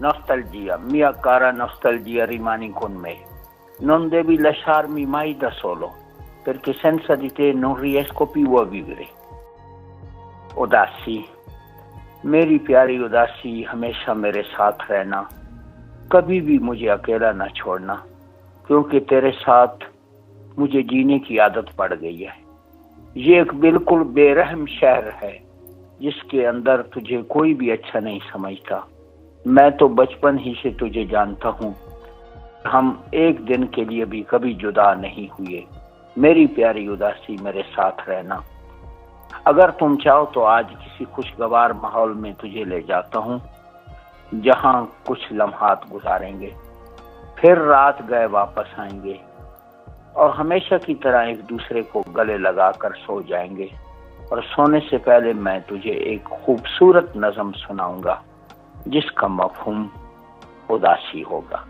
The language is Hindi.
Nostalgia, mia cara nostalgia rimani con me. Non devi lasciarmi mai da solo, perché senza di te non riesco più a vivere. उदासी, मेरी प्यारी उदासी, हमेशा मेरे साथ रहना, कभी भी मुझे अकेला न छोड़ना, क्योंकि तेरे साथ मुझे जीने की आदत पड़ गई है। ये एक बिल्कुल बेरहम शहर है जिसके अंदर तुझे कोई भी अच्छा नहीं समझता। मैं तो बचपन ही से तुझे जानता हूँ, हम एक दिन के लिए भी कभी जुदा नहीं हुए। मेरी प्यारी उदासी, मेरे साथ रहना। अगर तुम चाहो तो आज किसी खुशगवार माहौल में तुझे ले जाता हूँ, जहाँ कुछ लम्हात गुजारेंगे, फिर रात गए वापस आएंगे और हमेशा की तरह एक दूसरे को गले लगाकर सो जाएंगे। और सोने से पहले मैं तुझे एक खूबसूरत नज़म सुनाऊंगा जिसका मफ़हूम उदासी होगा।